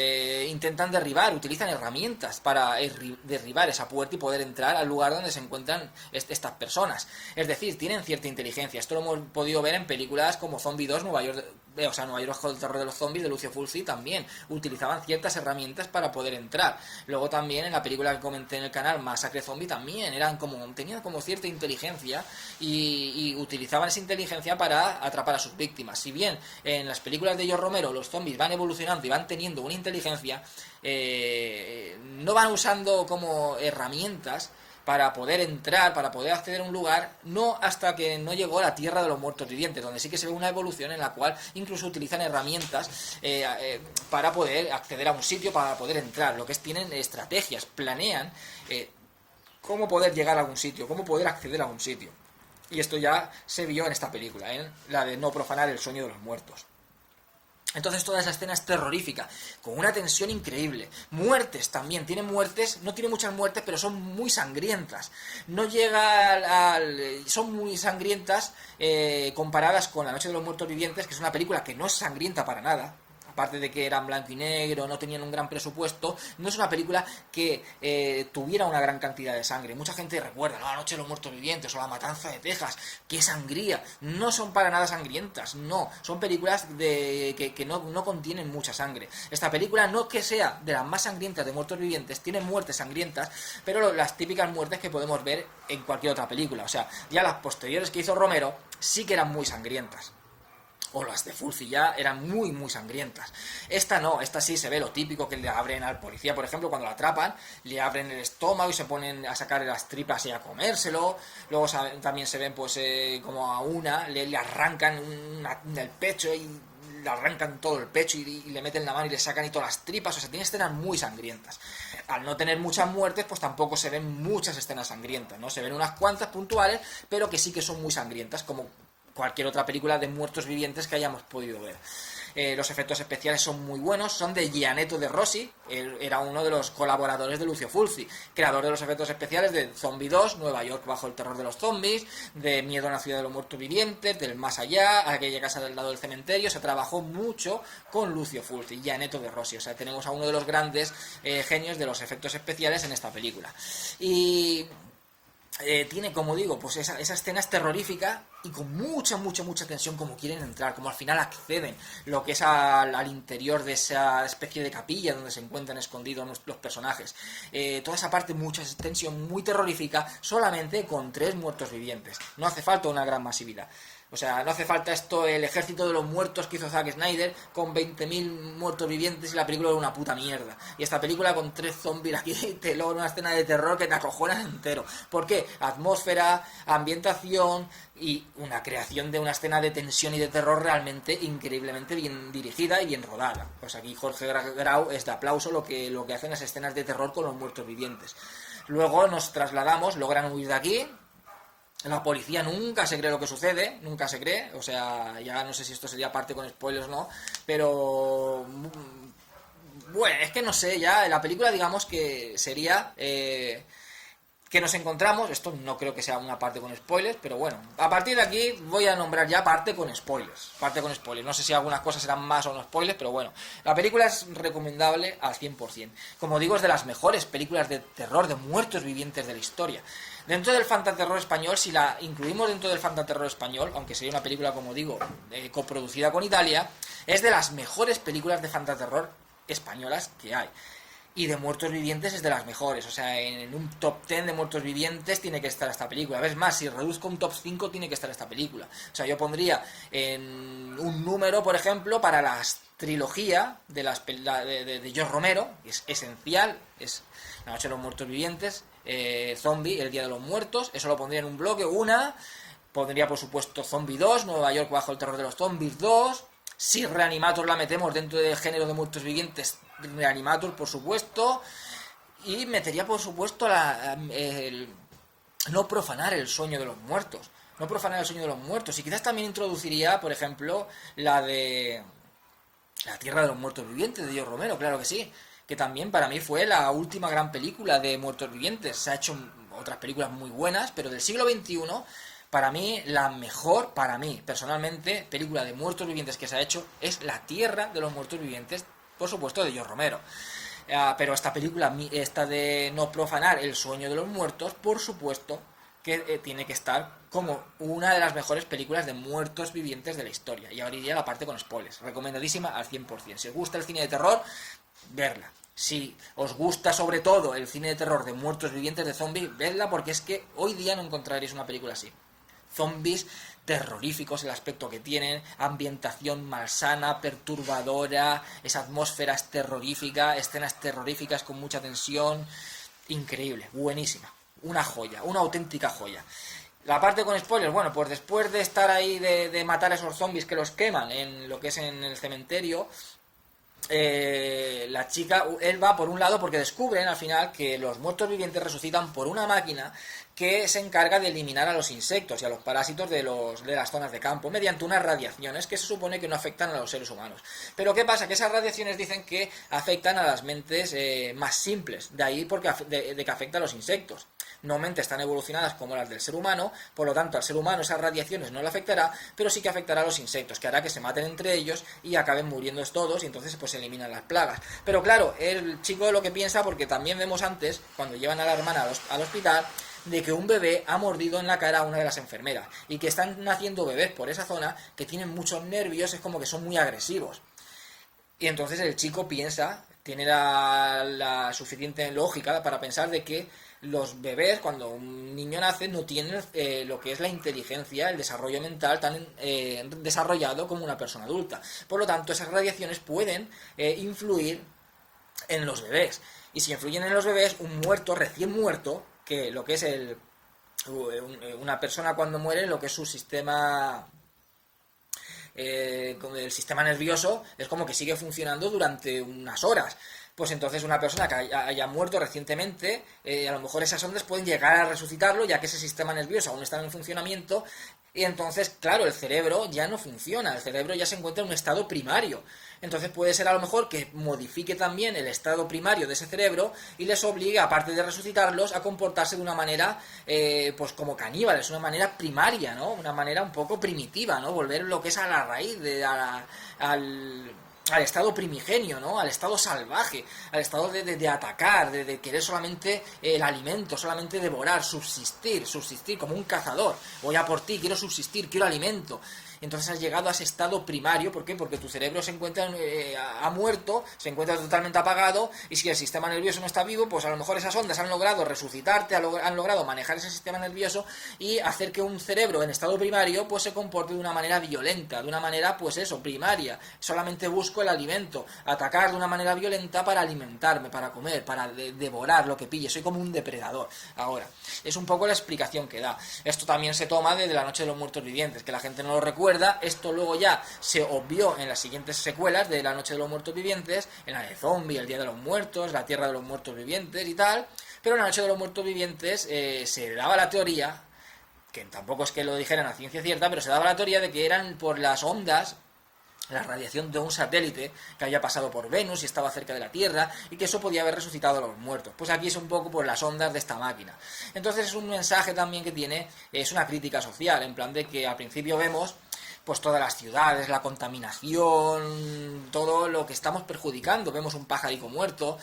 intentan utilizan herramientas para derribar esa puerta y poder entrar al lugar donde se encuentran estas personas. Es decir, tienen cierta inteligencia. Esto lo hemos podido ver en películas como Zombie 2, Nueva York el terror de los zombies, de Lucio Fulci, también utilizaban ciertas herramientas para poder entrar. Luego también en la película que comenté en el canal, Masacre Zombie, también tenían como cierta inteligencia y utilizaban esa inteligencia para atrapar a sus víctimas. Si bien en las películas de George Romero los zombies van evolucionando y van teniendo una inteligencia, no van usando como herramientas para poder entrar, para poder acceder a un lugar, no hasta que no llegó a la tierra de los muertos vivientes, donde sí que se ve una evolución en la cual incluso utilizan herramientas para poder acceder a un sitio, para poder entrar. Lo que tienen estrategias, planean cómo poder llegar a algún sitio, cómo poder acceder a un sitio. Y esto ya se vio en esta película, la de No profanar el sueño de los muertos. Entonces toda esa escena es terrorífica, con una tensión increíble. Muertes también, tiene muertes, no tiene muchas muertes, pero son muy sangrientas. No llega son muy sangrientas comparadas con La noche de los muertos vivientes, que es una película que no es sangrienta para nada. aparte de que eran blanco y negro, no tenían un gran presupuesto, no es una película que tuviera una gran cantidad de sangre. Mucha gente recuerda, ¿no?, La noche de los muertos vivientes o La matanza de Texas, ¡qué sangría! No son para nada sangrientas, no, son películas que no contienen mucha sangre. Esta película, no que sea de las más sangrientas de muertos vivientes, tiene muertes sangrientas, pero las típicas muertes que podemos ver en cualquier otra película. O sea, ya las posteriores que hizo Romero sí que eran muy sangrientas. O las de Fulci ya eran muy, muy sangrientas. Esta no, esta sí se ve lo típico que le abren al policía, por ejemplo, cuando la atrapan, le abren el estómago y se ponen a sacar las tripas y a comérselo. Luego también se ven, pues, como a una, le arrancan el pecho y le arrancan todo el pecho y le meten la mano y le sacan y todas las tripas. O sea, tiene escenas muy sangrientas. Al no tener muchas muertes, pues tampoco se ven muchas escenas sangrientas, ¿no? Se ven unas cuantas puntuales, pero que sí que son muy sangrientas, como cualquier otra película de muertos vivientes que hayamos podido ver. Los efectos especiales son muy buenos, son de Gianetto De Rossi, era uno de los colaboradores de Lucio Fulci, creador de los efectos especiales de Zombie 2, Nueva York bajo el terror de los zombies, de Miedo en la ciudad de los muertos vivientes, del Más allá, aquella casa del lado del cementerio. Se trabajó mucho con Lucio Fulci, Gianetto De Rossi, o sea, tenemos a uno de los grandes genios de los efectos especiales en esta película. Y tiene, como digo, pues esa escena es terrorífica y con mucha tensión, como quieren entrar, como al final acceden lo que es al interior de esa especie de capilla donde se encuentran escondidos los personajes. Toda esa parte, mucha tensión, muy terrorífica, solamente con 3 muertos vivientes. No hace falta una gran masividad. O sea, no hace falta esto, el ejército de los muertos que hizo Zack Snyder con 20.000 muertos vivientes y la película era una puta mierda. Y esta película con 3 zombies aquí te logra una escena de terror que te acojonas entero. ¿Por qué? Atmósfera, ambientación y una creación de una escena de tensión y de terror realmente increíblemente bien dirigida y bien rodada. Pues aquí Jorge Grau es de aplauso lo que hacen las escenas de terror con los muertos vivientes. Luego nos trasladamos, logran huir de aquí. La policía nunca se cree lo que sucede, nunca se cree, o sea, ya no sé si esto sería parte con spoilers o no, pero bueno, es que no sé, ya la película digamos que sería que nos encontramos, esto no creo que sea una parte con spoilers, pero bueno, a partir de aquí voy a nombrar ya parte con spoilers, no sé si algunas cosas serán más o no spoilers, pero bueno, la película es recomendable al 100%, como digo, es de las mejores películas de terror de muertos vivientes de la historia. Dentro del fantaterror español, si la incluimos dentro del fantaterror español, aunque sería una película, como digo, coproducida con Italia, es de las mejores películas de fantaterror españolas que hay. Y de muertos vivientes es de las mejores, o sea, en un top 10 de muertos vivientes tiene que estar esta película. Ves más, si reduzco un top 5 tiene que estar esta película. O sea, yo pondría en un número, por ejemplo, para la trilogía de George Romero, que es esencial, es La noche de los muertos vivientes, Zombie, El día de los muertos, eso lo pondría en un bloque. Pondría por supuesto Zombie 2, Nueva York bajo el terror de los zombies 2. Si Reanimator la metemos dentro del género de muertos vivientes, Reanimator por supuesto. Y metería por supuesto No profanar el sueño de los muertos. No profanar el sueño de los muertos. Y quizás también introduciría, por ejemplo, la de La tierra de los muertos vivientes de George Romero, claro que sí, que también para mí fue la última gran película de muertos vivientes. Se ha hecho otras películas muy buenas, pero del siglo XXI, para mí, la mejor, para mí, personalmente, película de muertos vivientes que se ha hecho es La tierra de los muertos vivientes, por supuesto, de George Romero. Pero esta película, esta de No profanar el sueño de los muertos, por supuesto que tiene que estar como una de las mejores películas de muertos vivientes de la historia. Y ahora iría la parte con spoilers. Recomendadísima al 100%. Si os gusta el cine de terror, verla. Si os gusta sobre todo el cine de terror de muertos vivientes, de zombies, vedla, porque es que hoy día no encontraréis una película así. Zombies terroríficos, el aspecto que tienen, ambientación malsana, perturbadora, esa atmósfera es terrorífica, escenas terroríficas con mucha tensión, increíble, buenísima, una joya, una auténtica joya. La parte con spoilers, bueno, pues después de estar ahí de matar a esos zombies que los queman en lo que es en el cementerio, la chica, él va por un lado porque descubren al final que los muertos vivientes resucitan por una máquina que se encarga de eliminar a los insectos y a los parásitos de las zonas de campo mediante unas radiaciones que se supone que no afectan a los seres humanos. Pero ¿qué pasa? Que esas radiaciones dicen que afectan a las mentes más simples, de ahí de que afecta a los insectos. no mentes tan evolucionadas como las del ser humano, por lo tanto al ser humano esas radiaciones no le afectará, pero sí que afectará a los insectos, que hará que se maten entre ellos y acaben muriendo todos, y entonces pues se eliminan las plagas. Pero claro, el chico lo que piensa, porque también vemos antes, cuando llevan a la hermana al hospital, de que un bebé ha mordido en la cara a una de las enfermeras, y que están naciendo bebés por esa zona que tienen muchos nervios, es como que son muy agresivos. Y entonces el chico piensa, tiene la suficiente lógica para pensar de que los bebés, cuando un niño nace, no tienen lo que es la inteligencia, el desarrollo mental tan desarrollado como una persona adulta. Por lo tanto, esas radiaciones pueden influir en los bebés. Y si influyen en los bebés, un muerto, recién muerto, que lo que es una persona cuando muere, lo que es su sistema... el sistema nervioso es como que sigue funcionando durante unas horas. Pues entonces una persona que haya muerto recientemente, a lo mejor esas ondas pueden llegar a resucitarlo, ya que ese sistema nervioso aún está en funcionamiento, y entonces, claro, el cerebro ya no funciona, el cerebro ya se encuentra en un estado primario. Entonces puede ser a lo mejor que modifique también el estado primario de ese cerebro y les obligue, aparte de resucitarlos, a comportarse de una manera, pues como caníbales, una manera primaria, ¿no? Una manera un poco primitiva, ¿no? Volver lo que es a la raíz, al estado primigenio, ¿no? Al estado salvaje, al estado de atacar, de querer solamente el alimento, solamente devorar, subsistir como un cazador. Voy a por ti, quiero subsistir, quiero alimento. Entonces has llegado a ese estado primario. ¿Por qué? Porque tu cerebro se encuentra ha muerto, se encuentra totalmente apagado, y si el sistema nervioso no está vivo, pues a lo mejor esas ondas han logrado resucitarte, han logrado manejar ese sistema nervioso y hacer que un cerebro en estado primario pues se comporte de una manera violenta, de una manera pues eso, primaria. Solamente busco el alimento, atacar de una manera violenta para alimentarme, para comer, para devorar lo que pille. Soy como un depredador. Ahora, es un poco la explicación que da. Esto también se toma de La Noche de los Muertos Vivientes, que la gente no lo recuerda. Esto luego ya se obvió en las siguientes secuelas de La Noche de los Muertos Vivientes, en la de Zombie, El Día de los Muertos, La Tierra de los Muertos Vivientes y tal. Pero en La Noche de los Muertos Vivientes se daba la teoría, que tampoco es que lo dijeran a ciencia cierta, pero se daba la teoría de que eran por las ondas, la radiación de un satélite que había pasado por Venus y estaba cerca de la Tierra, y que eso podía haber resucitado a los muertos. Pues aquí es un poco por las ondas de esta máquina. Entonces es un mensaje también que tiene, es una crítica social, en plan de que al principio vemos pues todas las ciudades, la contaminación, todo lo que estamos perjudicando. Vemos un pajarico muerto,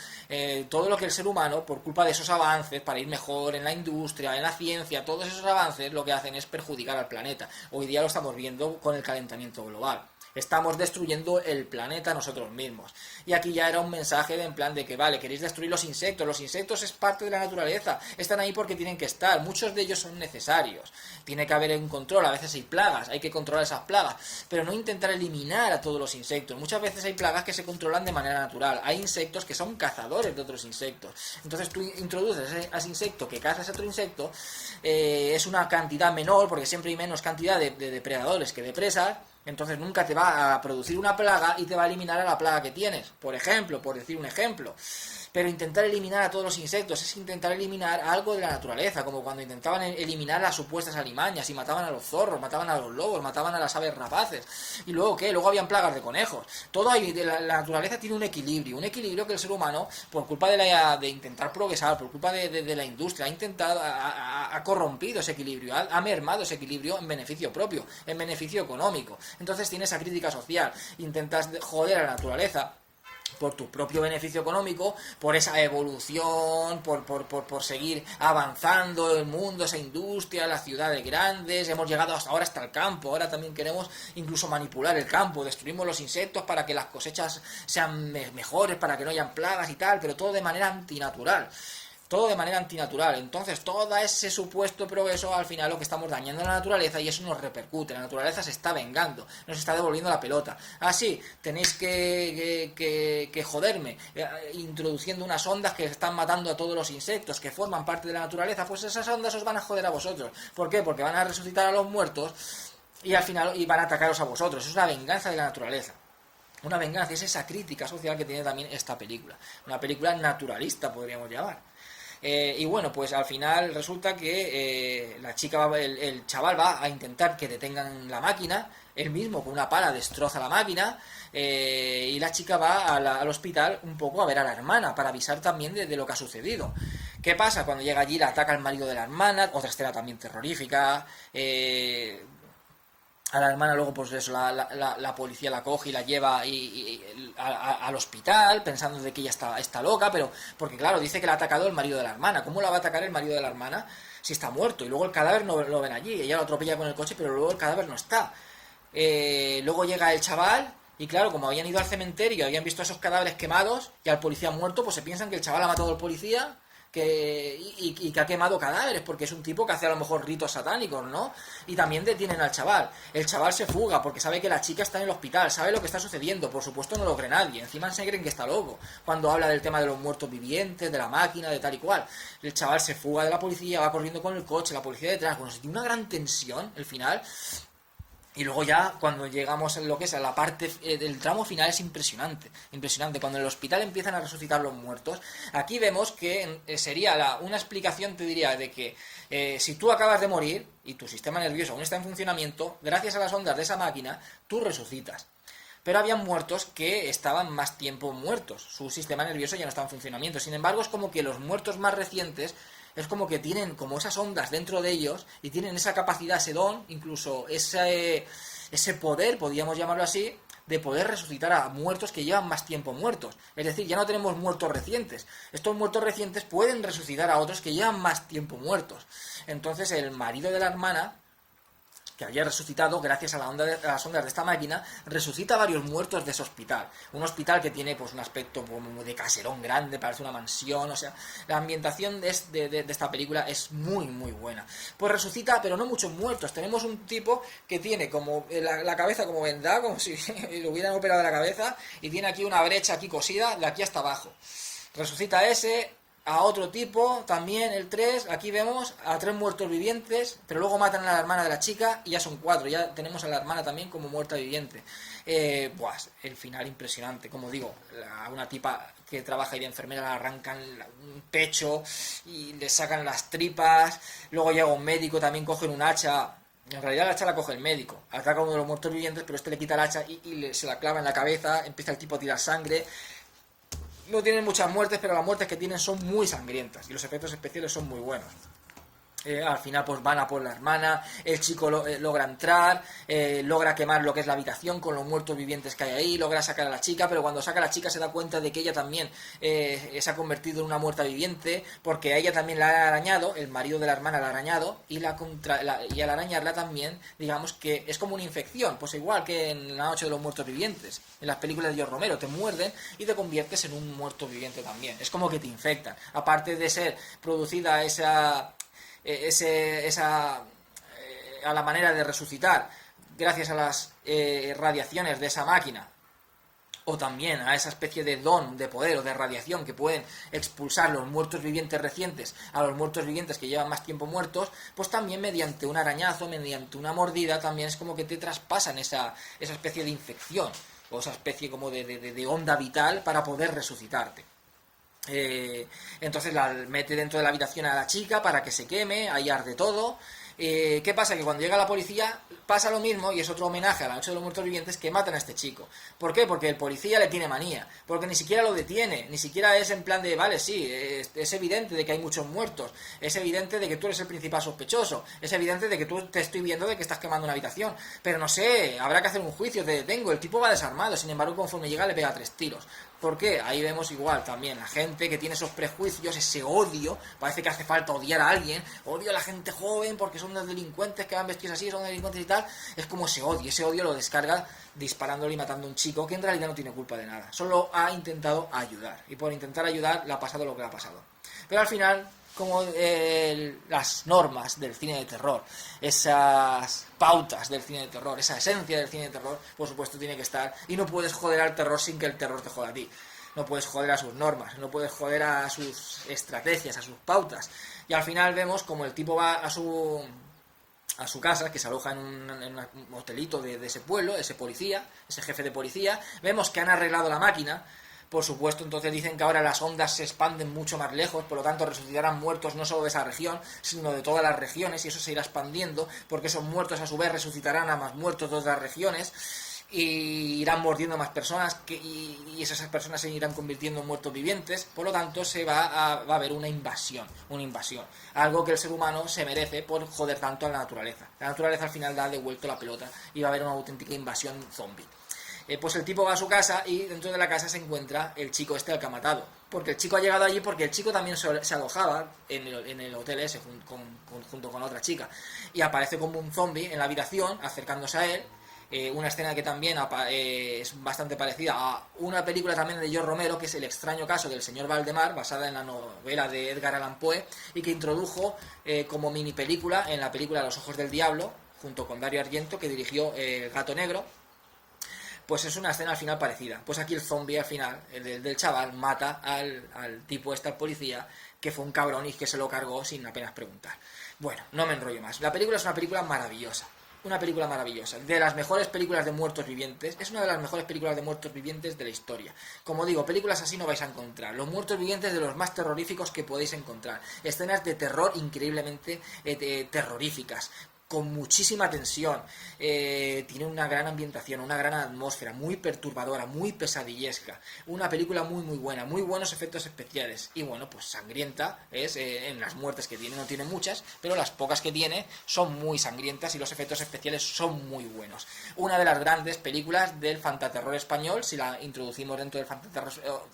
todo lo que el ser humano, por culpa de esos avances, para ir mejor en la industria, en la ciencia, todos esos avances lo que hacen es perjudicar al planeta. Hoy día lo estamos viendo con el calentamiento global. Estamos destruyendo el planeta nosotros mismos. Y aquí ya era un mensaje de en plan de que, vale, queréis destruir los insectos es parte de la naturaleza, están ahí porque tienen que estar, muchos de ellos son necesarios, tiene que haber un control, a veces hay plagas, hay que controlar esas plagas, pero no intentar eliminar a todos los insectos. Muchas veces hay plagas que se controlan de manera natural, hay insectos que son cazadores de otros insectos, entonces tú introduces a ese insecto que caza a otro insecto, es una cantidad menor, porque siempre hay menos cantidad de depredadores que de presas. Entonces nunca te va a producir una plaga y te va a eliminar a la plaga que tienes, por ejemplo, por decir un ejemplo. Pero intentar eliminar a todos los insectos es intentar eliminar algo de la naturaleza, como cuando intentaban eliminar las supuestas alimañas y mataban a los zorros, mataban a los lobos, mataban a las aves rapaces. ¿Y luego qué? Luego habían plagas de conejos. Todo ahí, la naturaleza tiene un equilibrio que el ser humano, por culpa de intentar progresar, por culpa de la industria, ha intentado, ha corrompido ese equilibrio, ha mermado ese equilibrio en beneficio propio, en beneficio económico. Entonces tiene esa crítica social, intentas joder a la naturaleza por tu propio beneficio económico, por esa evolución, por seguir avanzando el mundo, esa industria, las ciudades grandes. Hemos llegado hasta ahora hasta el campo, ahora también queremos incluso manipular el campo, destruimos los insectos para que las cosechas sean mejores, para que no hayan plagas y tal, pero todo de manera antinatural. Todo de manera antinatural. Entonces, todo ese supuesto progreso, al final lo que estamos dañando a la naturaleza, y eso nos repercute. La naturaleza se está vengando, nos está devolviendo la pelota. Así, tenéis que joderme, introduciendo unas ondas que están matando a todos los insectos, que forman parte de la naturaleza. Pues esas ondas os van a joder a vosotros. ¿Por qué? Porque van a resucitar a los muertos y al final van a atacaros a vosotros. Es una venganza de la naturaleza. Una venganza, es esa crítica social que tiene también esta película. Una película naturalista, podríamos llamar. Y bueno, pues al final resulta que la chica, el chaval va a intentar que detengan la máquina, él mismo con una pala destroza la máquina, y la chica va al hospital un poco a ver a la hermana para avisar también de lo que ha sucedido. ¿Qué pasa? Cuando llega allí, la ataca el marido de la hermana, otra escena también terrorífica. A la hermana luego, pues eso, la policía la coge y la lleva al hospital, pensando de que ella está loca, pero porque claro, dice que la ha atacado el marido de la hermana. ¿Cómo la va a atacar el marido de la hermana si está muerto? Y luego el cadáver no lo ven allí, ella lo atropella con el coche, pero luego el cadáver no está. Luego llega el chaval, y claro, como habían ido al cementerio, habían visto esos cadáveres quemados y al policía muerto, pues se piensan que el chaval ha matado al policía y que ha quemado cadáveres, porque es un tipo que hace a lo mejor ritos satánicos, ¿no? Y también detienen al chaval. El chaval se fuga porque sabe que la chica está en el hospital, sabe lo que está sucediendo, por supuesto no lo cree nadie, encima se creen que está loco, cuando habla del tema de los muertos vivientes, de la máquina, de tal y cual. El chaval se fuga de la policía, va corriendo con el coche, la policía detrás, bueno, se tiene una gran tensión el final. Y luego ya, cuando llegamos a lo que es a la parte del tramo final, es impresionante. Impresionante. Cuando en el hospital empiezan a resucitar los muertos, aquí vemos que sería una explicación, te diría, de que si tú acabas de morir y tu sistema nervioso aún está en funcionamiento, gracias a las ondas de esa máquina, tú resucitas. Pero habían muertos que estaban más tiempo muertos. Su sistema nervioso ya no está en funcionamiento. Sin embargo, es como que los muertos más recientes es como que tienen como esas ondas dentro de ellos y tienen esa capacidad, ese don, incluso ese poder, podríamos llamarlo así, de poder resucitar a muertos que llevan más tiempo muertos. Es decir, ya no tenemos muertos recientes. Estos muertos recientes pueden resucitar a otros que llevan más tiempo muertos. Entonces el marido de la hermana, que había resucitado gracias a las ondas de esta máquina, resucita a varios muertos de ese hospital. Un hospital que tiene pues un aspecto como de caserón grande, parece una mansión, o sea, la ambientación de esta película es muy, muy buena. Pues resucita, pero no muchos muertos. Tenemos un tipo que tiene como la cabeza como vendada, como si lo hubieran operado la cabeza, y tiene aquí una brecha aquí cosida, de aquí hasta abajo. Resucita a otro tipo, también el 3, aquí vemos a 3 muertos vivientes, pero luego matan a la hermana de la chica y ya son 4, ya tenemos a la hermana también como muerta viviente. El final impresionante, como digo, a una tipa que trabaja ahí de enfermera le arrancan un pecho y le sacan las tripas, luego llega un médico, también cogen un hacha. En realidad la hacha la coge el médico, ataca a uno de los muertos vivientes, pero este le quita el hacha y se la clava en la cabeza, empieza el tipo a tirar sangre. No tienen muchas muertes, pero las muertes que tienen son muy sangrientas y los efectos especiales son muy buenos. Al final pues van a por la hermana, el chico logra entrar, logra quemar lo que es la habitación con los muertos vivientes que hay ahí, logra sacar a la chica, pero cuando saca a la chica se da cuenta de que ella también se ha convertido en una muerta viviente, porque a ella también la ha arañado, el marido de la hermana la ha arañado, y al arañarla también, digamos que es como una infección, pues igual que en La Noche de los Muertos Vivientes, en las películas de George Romero, te muerden y te conviertes en un muerto viviente también, es como que te infectan, aparte de ser producida a la manera de resucitar gracias a las radiaciones de esa máquina, o también a esa especie de don, de poder o de radiación que pueden expulsar los muertos vivientes recientes a los muertos vivientes que llevan más tiempo muertos, pues también mediante un arañazo, mediante una mordida, también es como que te traspasan esa especie de infección o esa especie como de onda vital para poder resucitarte. Entonces la mete dentro de la habitación a la chica para que se queme, ahí arde todo. ¿Qué pasa? Que cuando llega la policía pasa lo mismo, y es otro homenaje a La Noche de los Muertos Vivientes, que matan a este chico. ¿Por qué? Porque el policía le tiene manía, porque ni siquiera lo detiene, ni siquiera es en plan de, vale, sí, es evidente de que hay muchos muertos, es evidente de que tú eres el principal sospechoso, es evidente de que tú te estoy viendo de que estás quemando una habitación, pero no sé, habrá que hacer un juicio, te detengo. El tipo va desarmado, sin embargo conforme llega le pega 3 tiros. ¿Por qué? Ahí vemos igual también la gente que tiene esos prejuicios, ese odio, parece que hace falta odiar a alguien, odio a la gente joven porque son delincuentes que van vestidos así, son delincuentes y tal, es como ese odio lo descarga disparándole y matando a un chico que en realidad no tiene culpa de nada, solo ha intentado ayudar, y por intentar ayudar le ha pasado lo que le ha pasado. Pero al final, como las normas del cine de terror, esas pautas del cine de terror, esa esencia del cine de terror, por supuesto tiene que estar, y no puedes joder al terror sin que el terror te joda a ti. No puedes joder a sus normas, no puedes joder a sus estrategias, a sus pautas. Y al final vemos como el tipo va a su casa, que se aloja en un hotelito de ese pueblo, ese policía, ese jefe de policía. Vemos que han arreglado la máquina. Por supuesto, entonces dicen que ahora las ondas se expanden mucho más lejos, por lo tanto resucitarán muertos no solo de esa región, sino de todas las regiones, y eso se irá expandiendo, porque esos muertos a su vez resucitarán a más muertos de otras regiones. y irán mordiendo más personas y esas personas se irán convirtiendo en muertos vivientes. Por lo tanto va a haber una invasión, algo que el ser humano se merece por joder tanto a la naturaleza. La naturaleza al final da de vuelto la pelota y va a haber una auténtica invasión zombie. Pues el tipo va a su casa y dentro de la casa se encuentra el chico al que ha matado, porque el chico ha llegado allí porque el chico también se alojaba en el hotel ese junto con otra chica, y aparece como un zombie en la habitación acercándose a él. Una escena que también es bastante parecida a una película también de George Romero, que es El extraño caso del señor Valdemar, basada en la novela de Edgar Allan Poe, y que introdujo como mini película en la película Los ojos del diablo, junto con Dario Argento, que dirigió El gato negro. Pues es una escena al final parecida. Pues aquí el zombie al final, el del chaval, mata al tipo al policía, que fue un cabrón y que se lo cargó sin apenas preguntar. Bueno, no me enrollo más. La película es una película maravillosa. Una película maravillosa. De las mejores películas de muertos vivientes. Es una de las mejores películas de muertos vivientes de la historia. Como digo, películas así no vais a encontrar. Los muertos vivientes de los más terroríficos que podéis encontrar. Escenas de terror increíblemente terroríficas, con muchísima tensión, tiene una gran ambientación, una gran atmósfera, muy perturbadora, muy pesadillesca, una película muy muy buena, muy buenos efectos especiales, y bueno, pues sangrienta es en las muertes que tiene. No tiene muchas, pero las pocas que tiene son muy sangrientas y los efectos especiales son muy buenos. Una de las grandes películas del fantaterror español, si la introducimos dentro del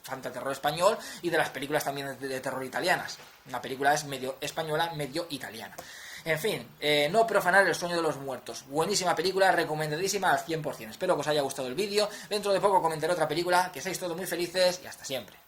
fantaterror español, y de las películas también de terror italianas. Una película es medio española, medio italiana. En fin, No profanar el sueño de los muertos. Buenísima película, recomendadísima al 100%. Espero que os haya gustado el vídeo. Dentro de poco comentaré otra película. Que seáis todos muy felices y hasta siempre.